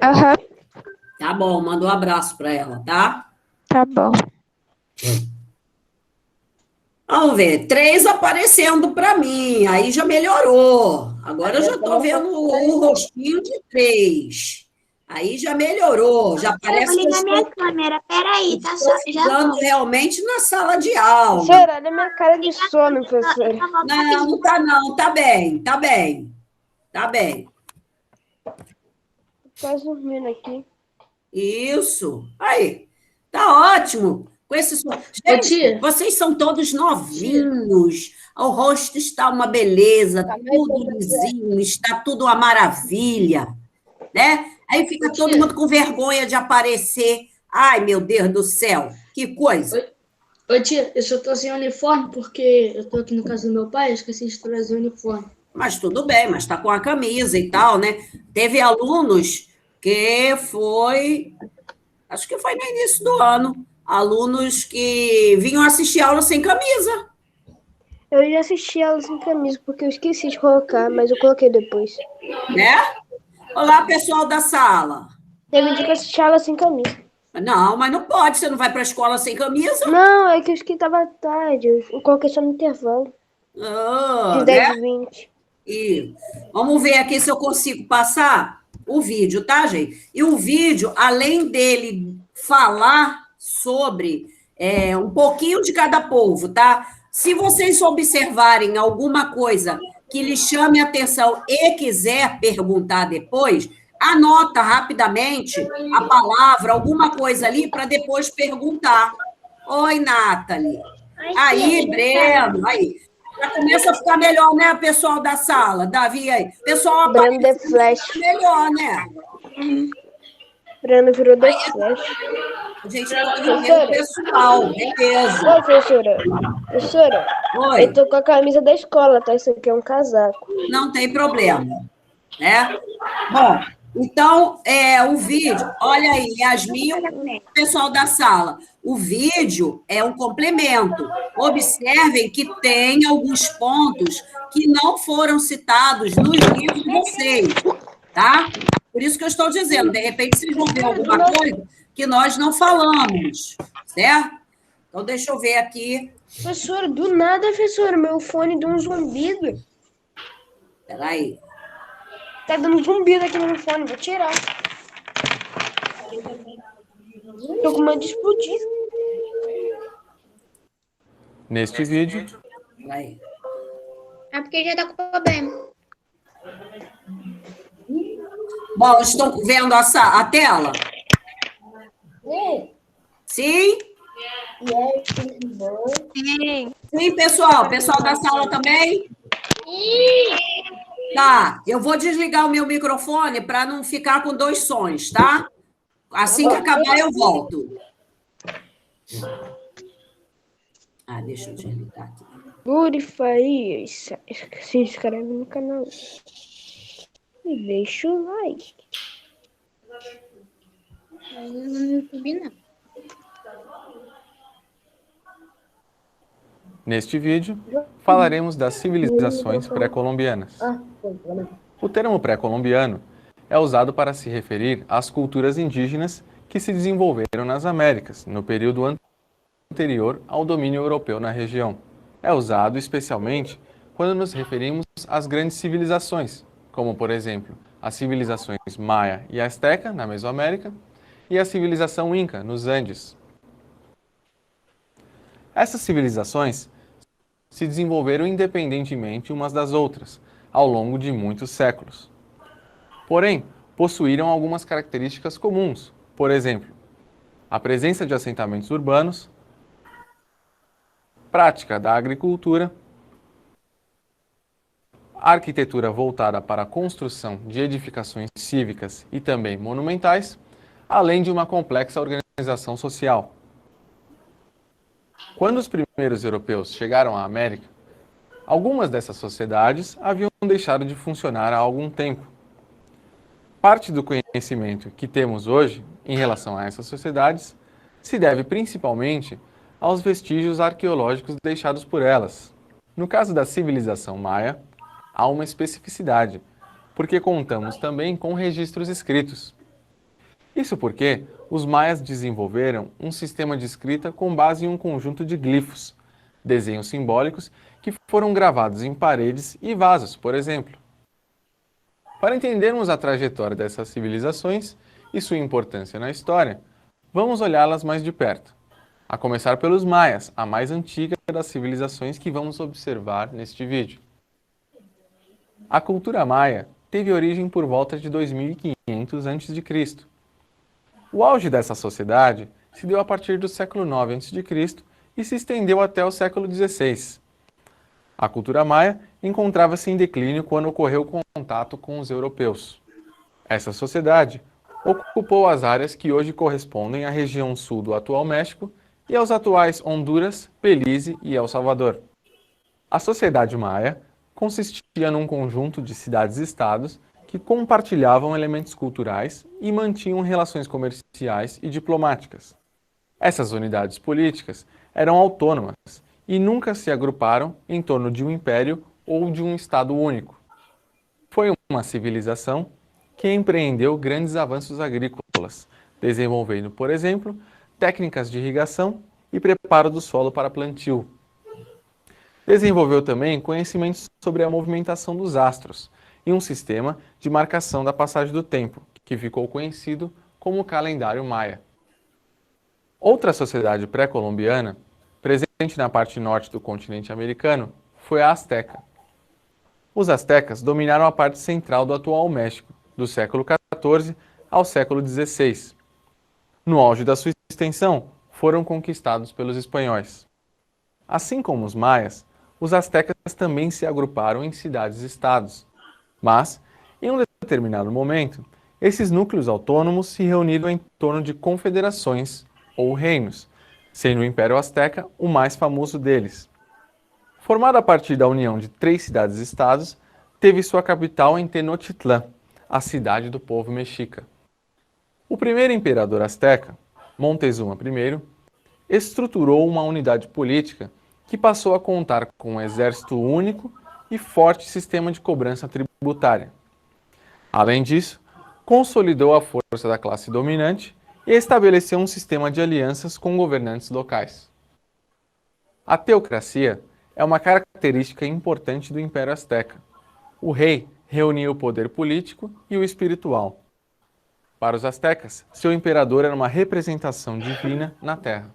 Aham, Tá bom, manda um abraço para ela, tá? tá bom. Vamos ver, 3 aparecendo para mim, aí já melhorou. Agora eu já estou vendo o rostinho de 3. Aí já melhorou, já Eu vou parece que eu ligar minha estou, câmera. Peraí, tá só, estou já ficando volto. realmente na sala de aula. Professora, olha a minha cara de sono, Eu professora. só volto Não, rapidinho. não tá não, tá bem, tá bem, tá bem. Quase dormindo aqui. Isso, aí, tá ótimo. Com esse Ô, Gente, tia, vocês são todos tia, novinhos, o rosto está uma beleza, tudo lisinho, está tudo uma maravilha, né? Aí ô, fica todo mundo tia, com vergonha de aparecer. Ai, meu Deus do céu, que coisa. ô, tia, eu só tô sem uniforme porque eu tô aqui no caso do meu pai, eu esqueci de trazer o uniforme. Mas tudo bem, mas está com a camisa e tal, né? Teve alunos que foi, acho que foi no início do ano, alunos que vinham assistir aula sem camisa, Eu já assisti ela sem camisa, porque eu esqueci de colocar, mas eu coloquei depois. né? Olá, pessoal da sala. Teve um dia que eu assisti ela sem camisa. Não, mas não pode, você não vai para a escola sem camisa. Não, é que eu esqueci que tava tarde. Eu coloquei só no intervalo. De Ah, né? 10h20. E vamos ver aqui se eu consigo passar o vídeo, tá, gente? E o vídeo, além dele falar sobre um pouquinho de cada povo, tá? Se vocês observarem alguma coisa que lhe chame a atenção e quiser perguntar depois, anota rapidamente a palavra, alguma coisa ali, para depois perguntar. Oi, Nathalie. Ai, tia, Aí, deixa eu falar. Breno, aí. Já começa a ficar melhor, né, pessoal da sala? Davi aí. Pessoal Breno The aparecendo, Flash. fica melhor, né? Breno virou The Flash. A gente pode ver o pessoal, beleza. Ô, professora. Professora, eu Oi, tô com a camisa da escola, tá? Isso aqui é um casaco. não tem problema, né? Bom, então, o vídeo, olha aí, Yasmin, o pessoal da sala, o vídeo é um complemento. Observem que tem alguns pontos que não foram citados nos livros de vocês, tá? Por isso que eu estou dizendo, de repente vocês vão ver alguma coisa que nós não falamos, certo? Então, deixa eu ver aqui. Professora, do nada, professora, meu fone deu um zumbido. Peraí. Tá dando zumbido aqui no meu fone, vou tirar. Tô com medo de explodir. Neste vídeo, Peraí. É porque já tá com problema. Bom, estão vendo a tela? Sim? Sim. Sim, pessoal. Pessoal da sala também? Tá, eu vou desligar o meu microfone para não ficar com 2 sons, tá? Assim que acabar, eu volto. Ah, deixa eu desligar aqui. Purify, se inscreve no canal. E deixa o like. No YouTube, não. neste vídeo, falaremos das civilizações pré-colombianas. O termo pré-colombiano é usado para se referir às culturas indígenas que se desenvolveram nas Américas, no período anterior ao domínio europeu na região. É usado especialmente quando nos referimos às grandes civilizações, como, por exemplo, as civilizações Maia e Azteca, na Mesoamérica, e a civilização Inca, nos Andes. Essas civilizações se desenvolveram independentemente umas das outras, ao longo de muitos séculos. Porém, possuíram algumas características comuns, por exemplo, a presença de assentamentos urbanos, prática da agricultura, a arquitetura voltada para a construção de edificações cívicas e também monumentais, além de uma complexa organização social. Quando os primeiros europeus chegaram à América, algumas dessas sociedades haviam deixado de funcionar há algum tempo. Parte do conhecimento que temos hoje em relação a essas sociedades se deve principalmente aos vestígios arqueológicos deixados por elas. No caso da civilização maia, há uma especificidade, porque contamos também com registros escritos. Isso porque os maias desenvolveram um sistema de escrita com base em um conjunto de glifos, desenhos simbólicos que foram gravados em paredes e vasos, por exemplo. Para entendermos a trajetória dessas civilizações e sua importância na história, vamos olhá-las mais de perto, a começar pelos maias, a mais antiga das civilizações que vamos observar neste vídeo. A cultura maia teve origem por volta de 2500 a.C. O auge dessa sociedade se deu a partir do século IX a.C. e se estendeu até o século XVI. A cultura maia encontrava-se em declínio quando ocorreu o contato com os europeus. Essa sociedade ocupou as áreas que hoje correspondem à região sul do atual México e aos atuais Honduras, Belize e El Salvador. A sociedade maia consistia num conjunto de cidades-estados que compartilhavam elementos culturais e mantinham relações comerciais e diplomáticas. Essas unidades políticas eram autônomas e nunca se agruparam em torno de um império ou de um estado único. Foi uma civilização que empreendeu grandes avanços agrícolas, desenvolvendo, por exemplo, técnicas de irrigação e preparo do solo para plantio. Desenvolveu também conhecimentos sobre a movimentação dos astros e um sistema de marcação da passagem do tempo, que ficou conhecido como o calendário maia. Outra sociedade pré-colombiana, presente na parte norte do continente americano, foi a Azteca. Os astecas dominaram a parte central do atual México, do século XIV ao século XVI. No auge da sua extensão, foram conquistados pelos espanhóis. Assim como os maias, os astecas também se agruparam em cidades-estados. Mas, em um determinado momento, esses núcleos autônomos se reuniram em torno de confederações ou reinos, sendo o Império Azteca o mais famoso deles. Formado a partir da união de 3 cidades-estados, teve sua capital em Tenochtitlán, a cidade do povo mexica. O primeiro imperador azteca, Montezuma I, estruturou uma unidade política que passou a contar com um exército único e forte sistema de cobrança tributária. Além disso, consolidou a força da classe dominante e estabeleceu um sistema de alianças com governantes locais. A teocracia é uma característica importante do Império Azteca. O rei reunia o poder político e o espiritual. Para os astecas, seu imperador era uma representação divina na terra.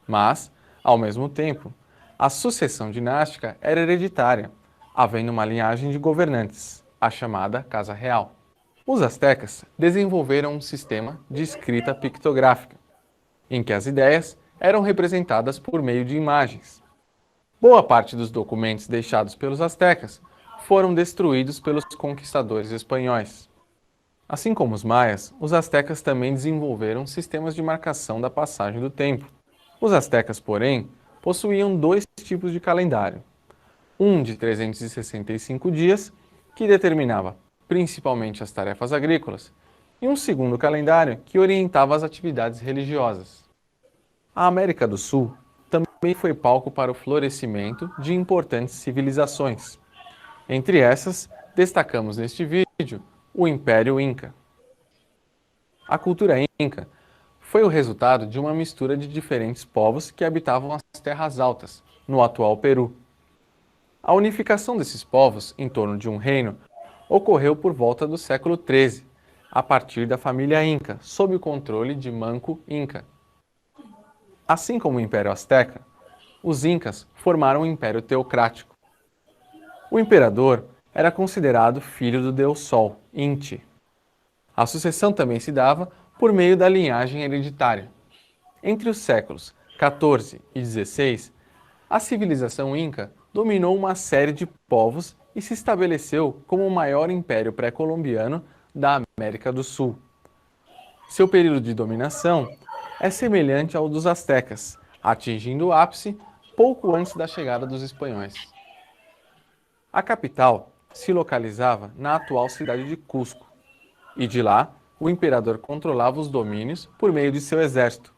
Mas, ao mesmo tempo, a sucessão dinástica era hereditária, havendo uma linhagem de governantes, a chamada Casa Real. Os astecas desenvolveram um sistema de escrita pictográfica, em que as ideias eram representadas por meio de imagens. Boa parte dos documentos deixados pelos astecas foram destruídos pelos conquistadores espanhóis. Assim como os maias, os astecas também desenvolveram sistemas de marcação da passagem do tempo. Os astecas, porém, possuíam 2 tipos de calendário. Um de 365 dias, que determinava principalmente as tarefas agrícolas, e um segundo calendário que orientava as atividades religiosas. A América do Sul também foi palco para o florescimento de importantes civilizações. Entre essas, destacamos neste vídeo o Império Inca. A cultura inca foi o resultado de uma mistura de diferentes povos que habitavam as terras altas, no atual Peru. A unificação desses povos em torno de um reino ocorreu por volta do século XIII, a partir da família Inca, sob o controle de Manco Inca. Assim como o Império Azteca, os Incas formaram um império teocrático. O imperador era considerado filho do deus Sol, Inti. A sucessão também se dava por meio da linhagem hereditária. Entre os séculos XIV e XVI, a civilização Inca dominou uma série de povos e se estabeleceu como o maior império pré-colombiano da América do Sul. Seu período de dominação é semelhante ao dos astecas, atingindo o ápice pouco antes da chegada dos espanhóis. A capital se localizava na atual cidade de Cusco, e de lá o imperador controlava os domínios por meio de seu exército.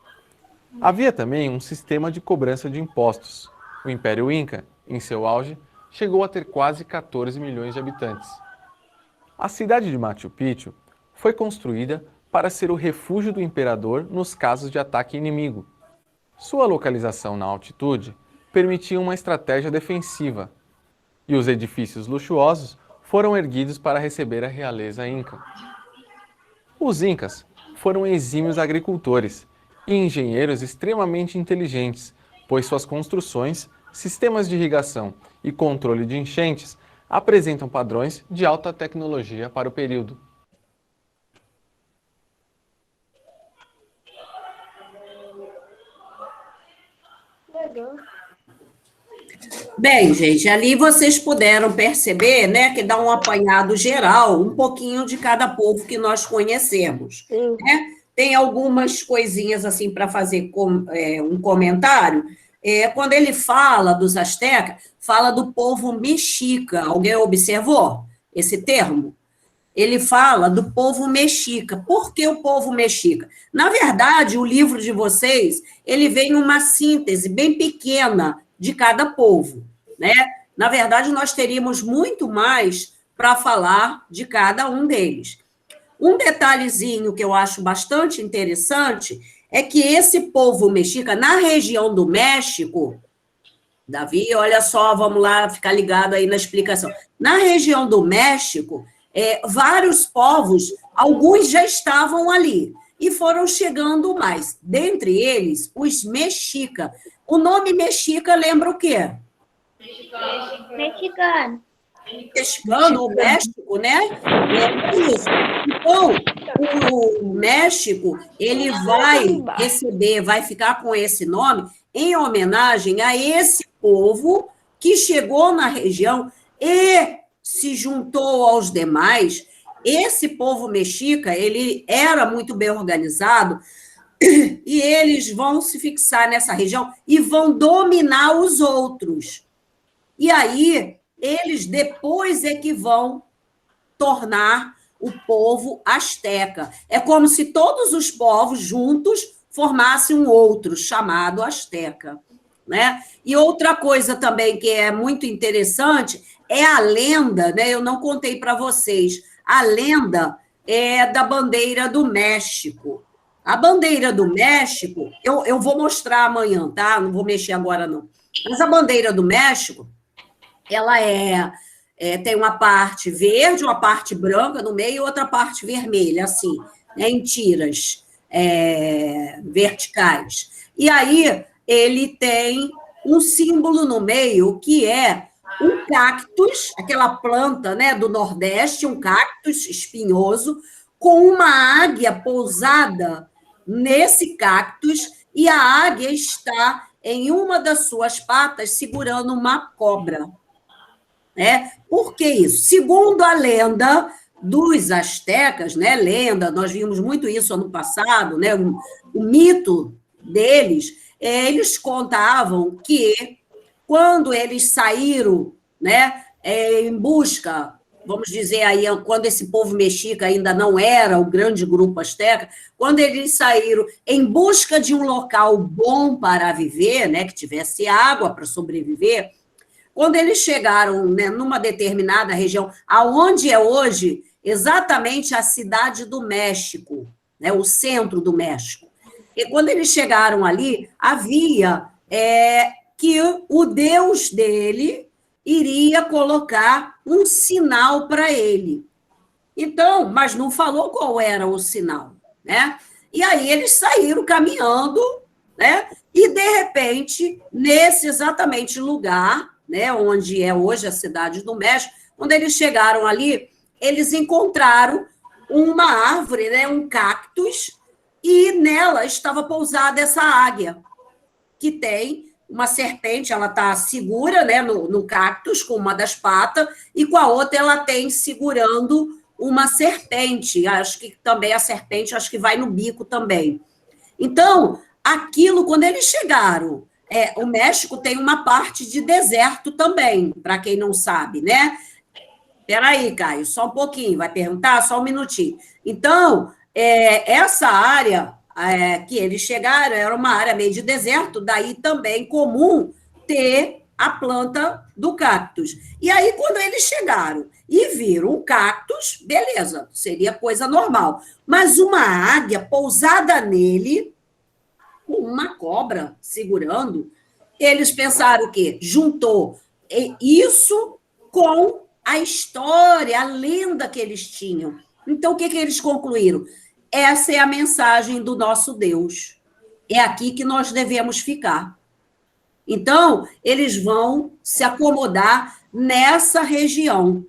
Havia também um sistema de cobrança de impostos. O Império Inca, em seu auge, chegou a ter quase 14 milhões de habitantes. A cidade de Machu Picchu foi construída para ser o refúgio do imperador nos casos de ataque inimigo. Sua localização na altitude permitia uma estratégia defensiva, e os edifícios luxuosos foram erguidos para receber a realeza inca. Os incas foram exímios agricultores e engenheiros extremamente inteligentes, pois suas construções, sistemas de irrigação e controle de enchentes apresentam padrões de alta tecnologia para o período. Legal. Bem, gente, ali vocês puderam perceber, né, que dá um apanhado geral, um pouquinho de cada povo que nós conhecemos, Sim. né? Tem algumas coisinhas assim para fazer um comentário. Quando ele fala dos astecas, fala do povo mexica. Alguém observou esse termo? Ele fala do povo mexica. Por que o povo mexica? Na verdade, o livro de vocês, ele vem uma síntese bem pequena de cada povo, né? Na verdade, nós teríamos muito mais para falar de cada um deles. Um detalhezinho que eu acho bastante interessante é que esse povo mexica, na região do México, Davi, olha só, vamos lá ficar ligado aí na explicação. Na região do México, vários povos, alguns já estavam ali, e foram chegando mais. Dentre eles, os mexica. O nome mexica lembra o quê? Mexicano. Mexicano ou México, né? É isso. Então, o México, ele vai receber, vai ficar com esse nome em homenagem a esse povo que chegou na região e se juntou aos demais. Esse povo mexica, ele era muito bem organizado e eles vão se fixar nessa região e vão dominar os outros. E aí, eles depois é que vão tornar o povo asteca. É como se todos os povos juntos formassem um outro, chamado asteca, né? E outra coisa também que é muito interessante é a lenda, né? Eu não contei para vocês. A lenda é da bandeira do México. A bandeira do México, eu vou mostrar amanhã, tá? Não vou mexer agora, não. Mas a bandeira do México, ela tem uma parte verde, uma parte branca no meio e outra parte vermelha, assim, né, em tiras verticais. E aí ele tem um símbolo no meio que é um cactus, aquela planta, né, do Nordeste, um cactus espinhoso, com uma águia pousada nesse cactus, e a águia está em uma das suas patas segurando uma cobra. Por que isso? Segundo a lenda dos astecas, né, nós vimos muito isso ano passado, né, o mito deles, eles contavam que quando eles saíram, né, em busca, vamos dizer aí, quando esse povo mexica ainda não era o grande grupo asteca, quando eles saíram em busca de um local bom para viver, né, que tivesse água para sobreviver, quando eles chegaram, né, numa determinada região, aonde é hoje exatamente a cidade do México, né, o centro do México, e quando eles chegaram ali, havia que o Deus dele iria colocar um sinal para ele. Então, mas não falou qual era o sinal, né? E aí eles saíram caminhando, né? E, de repente, nesse exatamente lugar, né, onde é hoje a cidade do México, quando eles chegaram ali, eles encontraram uma árvore, né, um cactus, e nela estava pousada essa águia, que tem uma serpente, ela está segura, né, no cactus, com uma das patas, e com a outra ela tem segurando uma serpente. Acho que também a serpente, acho que vai no bico também. Então, aquilo, quando eles chegaram, o México tem uma parte de deserto também, para quem não sabe, né? Espera aí, Caio, só um pouquinho, vai perguntar? Só um minutinho. Então, essa área que eles chegaram era uma área meio de deserto, daí também comum ter a planta do cactus. E aí, quando eles chegaram e viram um cactus, beleza, seria coisa normal. Mas uma águia pousada nele, com uma cobra segurando, eles pensaram o quê? Juntou isso com a história, a lenda que eles tinham. Então, o que eles concluíram? Essa é a mensagem do nosso Deus. É aqui que nós devemos ficar. Então, eles vão se acomodar nessa região.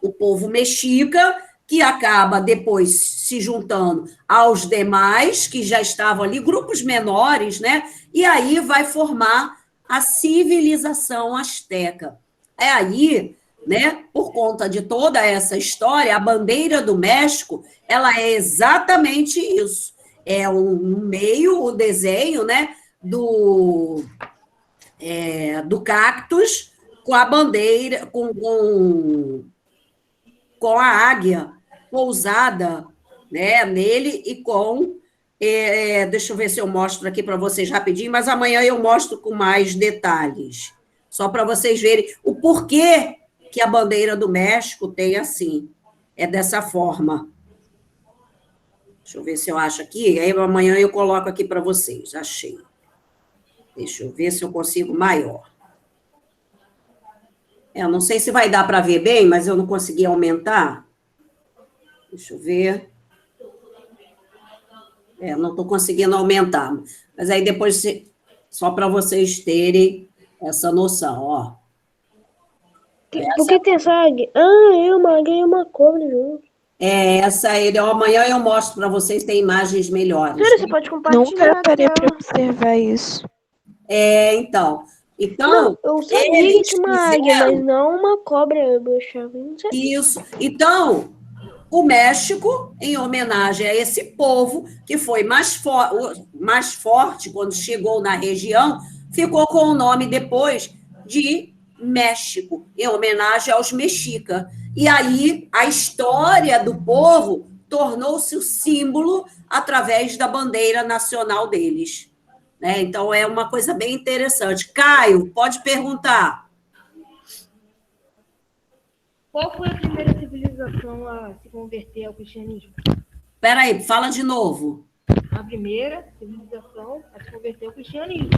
O povo mexica, que acaba depois se juntando aos demais, que já estavam ali, grupos menores, né? E aí vai formar a civilização asteca. É aí, né, por conta de toda essa história, a bandeira do México, ela é exatamente isso. É um meio, o desenho, né, do cactus com a bandeira, com a águia pousada, né, nele e com... deixa eu ver se eu mostro aqui para vocês rapidinho, mas amanhã eu mostro com mais detalhes, só para vocês verem o porquê que a bandeira do México tem assim, é dessa forma. Deixa eu ver se eu acho aqui, aí amanhã eu coloco aqui para vocês, achei. Deixa eu ver se eu consigo maior. Eu não sei se vai dar para ver bem, mas eu não consegui aumentar. Deixa eu ver. Não estou conseguindo aumentar. Mas aí depois, só para vocês terem essa noção, ó. Por que tem essa águia? É uma águia e uma cobra junto. Essa aí, amanhã eu mostro para vocês, tem imagens melhores. Sério, você pode compartilhar. Nunca parei para observar isso. Então, Não, eu sabia que tinha uma águia, mas não uma cobra. Eu achava, não sei. Isso. Então, o México, em homenagem a esse povo, que foi mais forte quando chegou na região, ficou com o nome depois de México, em homenagem aos mexicas. E aí, a história do povo tornou-se o símbolo através da bandeira nacional deles. Né? Então, é uma coisa bem interessante. Caio, pode perguntar. Qual foi a primeira civilização a se converter ao cristianismo? Espera aí, fala de novo. A primeira civilização a se converter ao cristianismo.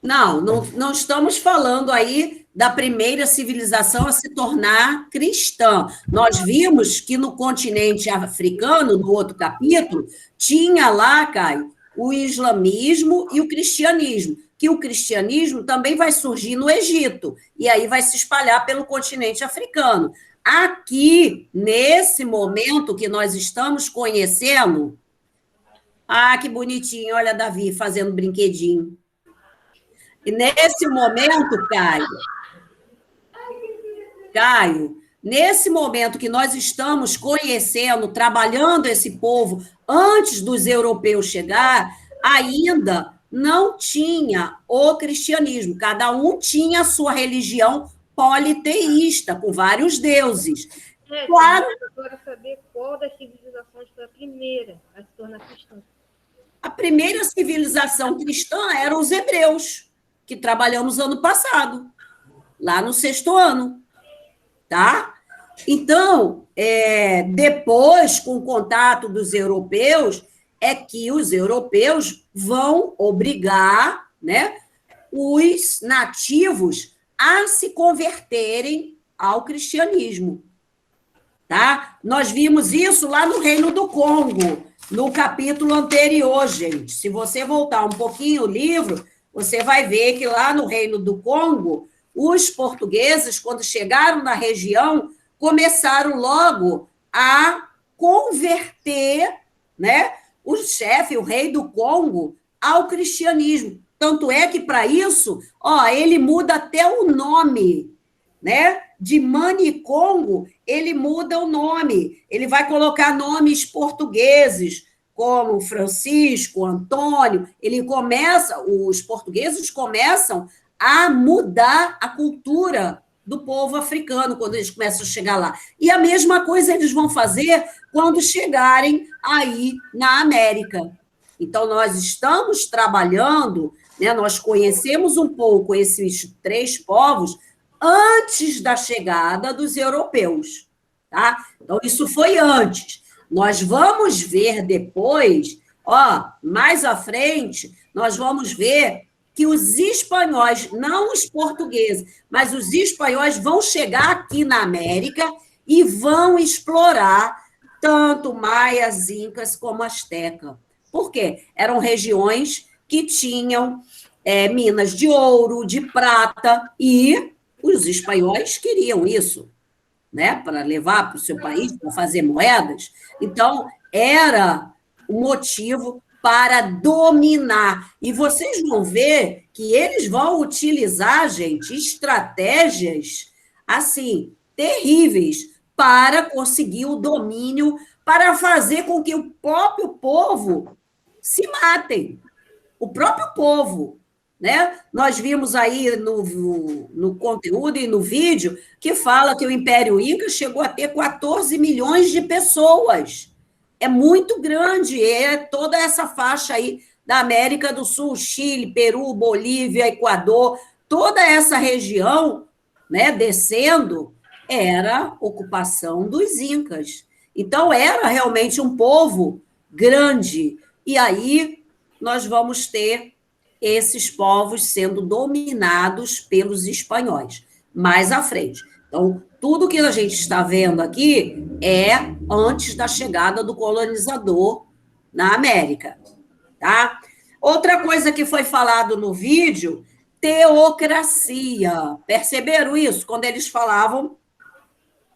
Não estamos falando aí da primeira civilização a se tornar cristã. Nós vimos que no continente africano, no outro capítulo, tinha lá, Caio, o islamismo e o cristianismo, que o cristianismo também vai surgir no Egito, e aí vai se espalhar pelo continente africano. Aqui, nesse momento que nós estamos conhecendo... que bonitinho, olha Davi fazendo brinquedinho. E nesse momento, Caio, nesse momento que nós estamos conhecendo, trabalhando esse povo antes dos europeus chegar, ainda não tinha o cristianismo. Cada um tinha a sua religião politeísta, com vários deuses. Claro. Agora saber qual das civilizações foi a primeira a se tornar cristã. A primeira civilização cristã eram os hebreus, que trabalhamos ano passado, lá no 6º ano, tá? Então, depois, com o contato dos europeus, é que os europeus vão obrigar, né, os nativos a se converterem ao cristianismo, tá? Nós vimos isso lá no Reino do Congo, no capítulo anterior, gente. Se você voltar um pouquinho o livro, você vai ver que lá no Reino do Congo, os portugueses, quando chegaram na região, começaram logo a converter, né, o chefe, o rei do Congo, ao cristianismo. Tanto é que, para isso, ele muda até o nome, né? De Manicongo, ele muda o nome. Ele vai colocar nomes portugueses, como Francisco, Antônio. Os portugueses começam a mudar a cultura do povo africano quando eles começam a chegar lá. E a mesma coisa eles vão fazer quando chegarem aí na América. Então, nós estamos trabalhando né? Nós conhecemos um pouco esses 3 povos antes da chegada dos europeus, tá? Então, isso foi antes. Nós vamos ver depois, ó, mais à frente, nós vamos ver que os espanhóis, não os portugueses, mas os espanhóis vão chegar aqui na América e vão explorar tanto maias, incas como asteca. Por quê? Eram regiões que tinham minas de ouro, de prata, e os espanhóis queriam isso, né? Para levar para o seu país, para fazer moedas. Então, era o motivo para dominar. E vocês vão ver que eles vão utilizar, gente, estratégias, assim, terríveis para conseguir o domínio, para fazer com que o próprio povo se matem. O próprio povo, né? Nós vimos aí no conteúdo e no vídeo que fala que o Império Inca chegou a ter 14 milhões de pessoas. É muito grande, é toda essa faixa aí da América do Sul, Chile, Peru, Bolívia, Equador, toda essa região, né, descendo, era ocupação dos incas. Então, era realmente um povo grande. E aí nós vamos ter esses povos sendo dominados pelos espanhóis, mais à frente. Então, tudo que a gente está vendo aqui é antes da chegada do colonizador na América, tá? Outra coisa que foi falado no vídeo, teocracia. Perceberam isso? Quando eles falavam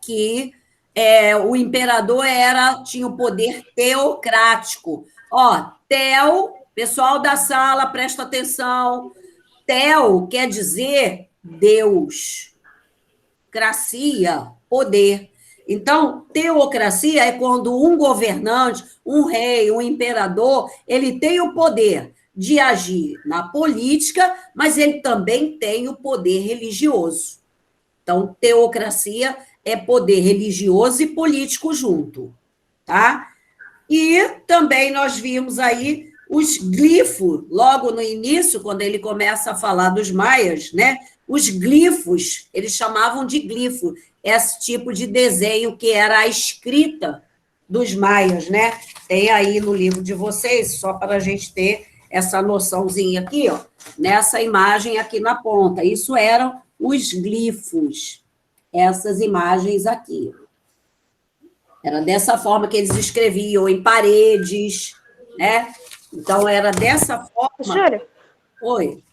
que o imperador tinha o poder teocrático. Ó, pessoal da sala, presta atenção. Teo quer dizer Deus. Cracia, poder. Então, teocracia é quando um governante, um rei, um imperador, ele tem o poder de agir na política, mas ele também tem o poder religioso. Então, teocracia é poder religioso e político junto, tá? E também nós vimos aí os glifos, logo no início, quando ele começa a falar dos maias, né? Os glifos, eles chamavam de glifo, esse tipo de desenho que era a escrita dos maias, né? Tem aí no livro de vocês, só para a gente ter essa noçãozinha aqui, ó, nessa imagem aqui na ponta. Isso eram os glifos, essas imagens aqui. Era dessa forma que eles escreviam, em paredes, né? Então, era dessa forma... Professora? Oi.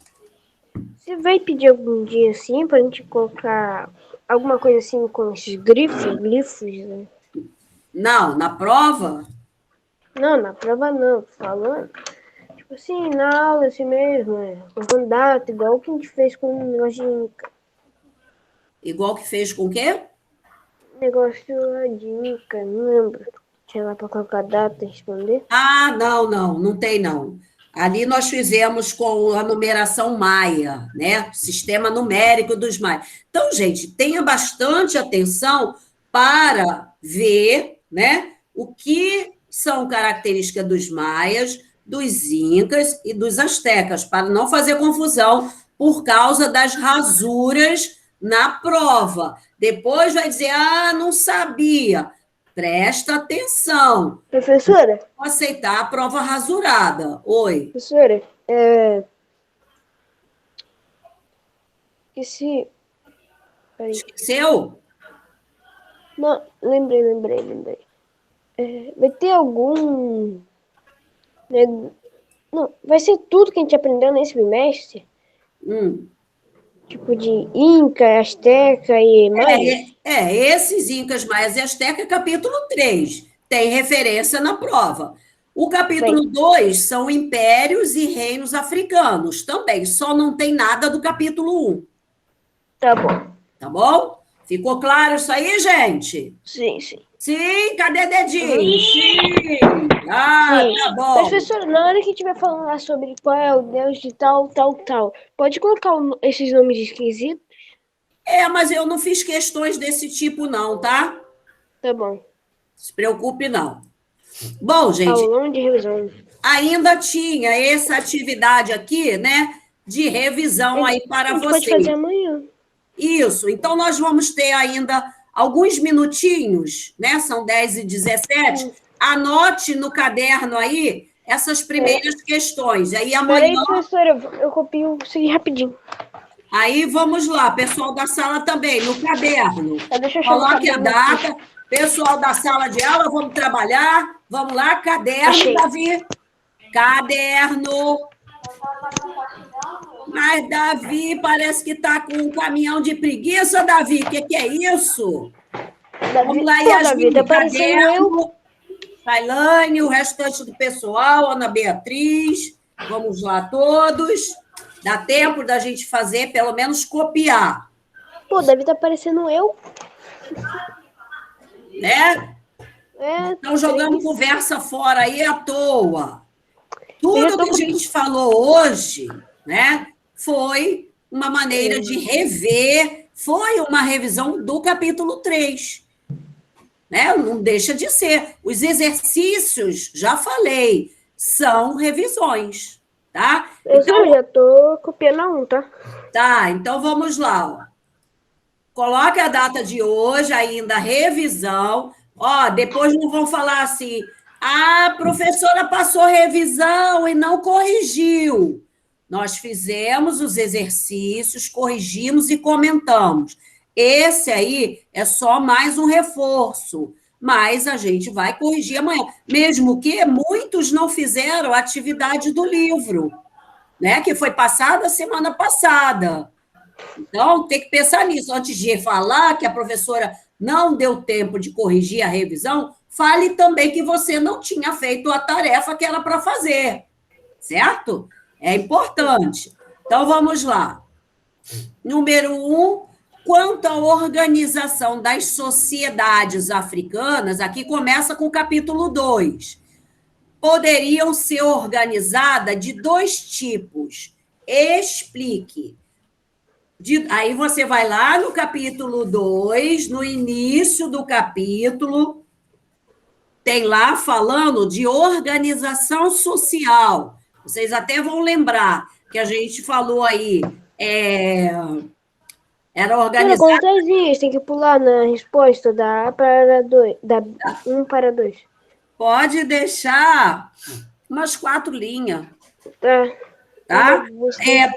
Você vai pedir algum dia, assim, para a gente colocar alguma coisa assim com esses glifos, né? Não, na prova? Não, na prova não, tô falando. Tipo assim, na aula assim mesmo, colocando data, igual o que a gente fez com o negócio de Inca. Igual que fez com o quê? Negócio lá de Inca, não lembro. Tinha lá para colocar data e responder. Ah, não tem não. Ali nós fizemos com a numeração maia, né? Sistema numérico dos maias. Então, gente, tenha bastante atenção para ver, né, o que são características dos maias, dos incas e dos astecas, para não fazer confusão por causa das rasuras na prova. Depois vai dizer, não sabia. Presta atenção. Professora? Vou aceitar a prova rasurada. Oi. Professora, esqueci. Peraí. Esqueceu? Não, lembrei. Vai ter algum... Não, vai ser tudo que a gente aprendeu nesse bimestre? Tipo de Inca, Asteca e Maia? Esses Incas, Maias e Asteca, capítulo 3. Tem referência na prova. O capítulo 2 são impérios e reinos africanos. Também, só não tem nada do capítulo 1. Tá bom. Tá bom? Ficou claro isso aí, gente? Sim. Sim, cadê dedinho? Sim. Tá bom. Professor, na hora que estiver falando lá sobre qual é o deus de tal, pode colocar esses nomes esquisitos? Mas eu não fiz questões desse tipo, não, tá? Tá bom. Se preocupe, não. Bom, gente... Aulão de revisão. ainda tinha essa atividade aqui, né, de revisão aí para A gente pode fazer vocês. amanhã. Isso, então nós vamos ter ainda alguns minutinhos, né? São 10h17. Anote no caderno aí essas primeiras questões. Aí Peraí, amanhã. professora, eu copio isso aqui rapidinho. Aí vamos lá, pessoal da sala também, no caderno. Deixa eu chamar o Coloque a caderno aqui. data. Pessoal da sala de aula, vamos trabalhar. Vamos lá, caderno, Achei. Davi. Caderno. Mas, Davi, parece que está com um caminhão de preguiça, Davi. O que é isso? Vamos lá, Pô, Yasmin, Davi, tá parecendo caderno. Tailane, o restante do pessoal, Ana Beatriz. Vamos lá, todos. Dá tempo da gente fazer, pelo menos copiar. Pô, Davi tá parecendo eu. Né? Estão jogando 3. conversa fora aí à toa. Tudo que a gente falou hoje, né, foi uma maneira de rever, foi uma revisão do capítulo 3. Né? Não deixa de ser. Os exercícios, já falei, são revisões. Tá? Eu já tô copiando a 1, tá? Tá, então vamos lá. Ó. Coloque a data de hoje, ainda revisão. Ó, depois não vão falar assim, a professora passou revisão e não corrigiu. Nós fizemos os exercícios, corrigimos e comentamos. Esse aí é só mais um reforço, mas a gente vai corrigir amanhã. Mesmo que muitos não fizeram a atividade do livro, né, que foi passada semana passada. Então, tem que pensar nisso. Antes de falar que a professora não deu tempo de corrigir a revisão, fale também que você não tinha feito a tarefa que era para fazer, certo? É importante. Então, vamos lá. Número 1, quanto à organização das sociedades africanas, aqui começa com o capítulo 2. Poderiam ser organizadas de 2 tipos. Explique. Aí você vai lá no capítulo 2, no início do capítulo, tem lá falando de organização social. Vocês até vão lembrar que a gente falou aí, era organizado... Contazinhas, tem que pular na resposta da A para 2, da 1 para 2. Pode deixar umas 4 linhas. Tá?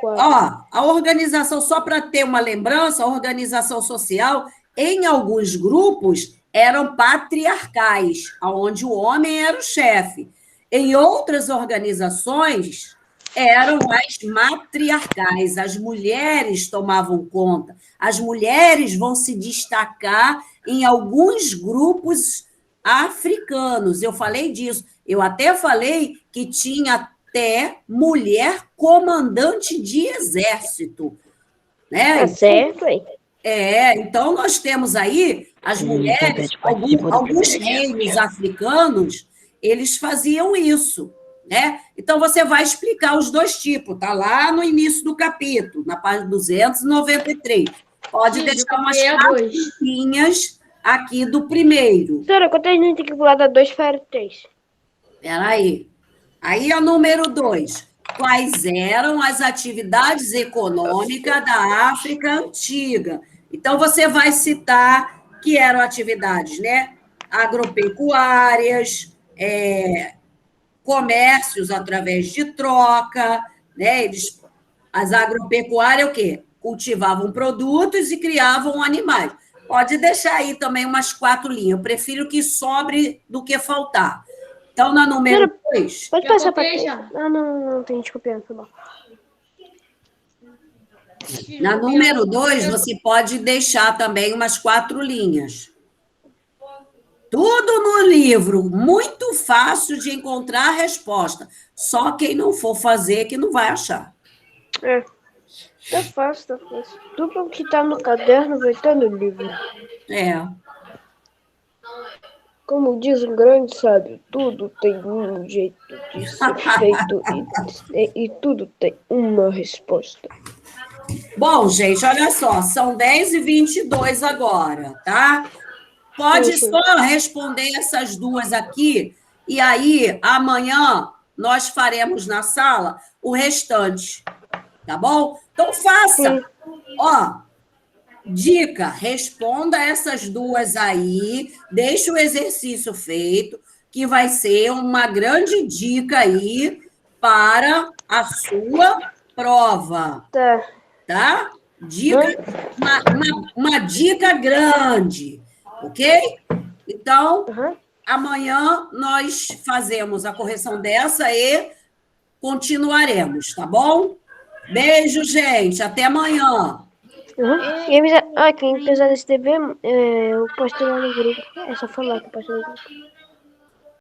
Ó, a organização, só para ter uma lembrança, a organização social, em alguns grupos, eram patriarcais, onde o homem era o chefe. Em outras organizações, eram as matriarcais, as mulheres tomavam conta. As mulheres vão se destacar em alguns grupos africanos. Eu falei disso. Eu até falei que tinha até mulher comandante de exército. Né? Tá certo, hein? Então nós temos aí as mulheres, alguns reinos africanos, eles faziam isso. Né? Então, você vai explicar os 2 tipos, está lá no início do capítulo, na página 293. Pode deixar umas 4 linhas aqui do primeiro. Doutora, quantas linhas tem que pular da 2 para 3? Espera aí. Aí é o número 2. Quais eram as atividades econômicas da África Antiga? Então, você vai citar que eram atividades, né? Agropecuárias, comércios através de troca, né? As agropecuárias, o quê? Cultivavam produtos e criavam animais. Pode deixar aí também umas 4 linhas. Eu prefiro que sobre do que faltar. Então, na número 2... Pode passar para 3. Não, tem gente copiando, tá bom. Na número 2, você pode deixar também umas 4 linhas. Tudo no livro, muito fácil de encontrar a resposta. Só quem não for fazer que não vai achar. Tá fácil. Tudo que tá no caderno vai estar no livro. Como diz um grande sábio, tudo tem um jeito de ser feito e tudo tem uma resposta. Bom, gente, olha só, são 10h22 agora, tá? Pode só responder essas 2 aqui, e aí, amanhã, nós faremos na sala o restante, tá bom? Então, faça. Sim. Ó, dica, responda essas duas aí, deixa o exercício feito, que vai ser uma grande dica aí para a sua prova, Tá. tá? Dica, uma dica grande, ok? Então, Uhum. amanhã nós fazemos a correção dessa e continuaremos, tá bom? Beijo, gente. Até amanhã. Uhum. E avisa... quem precisar desse TV, eu postei lá no grupo. É só falar que eu postei no grupo.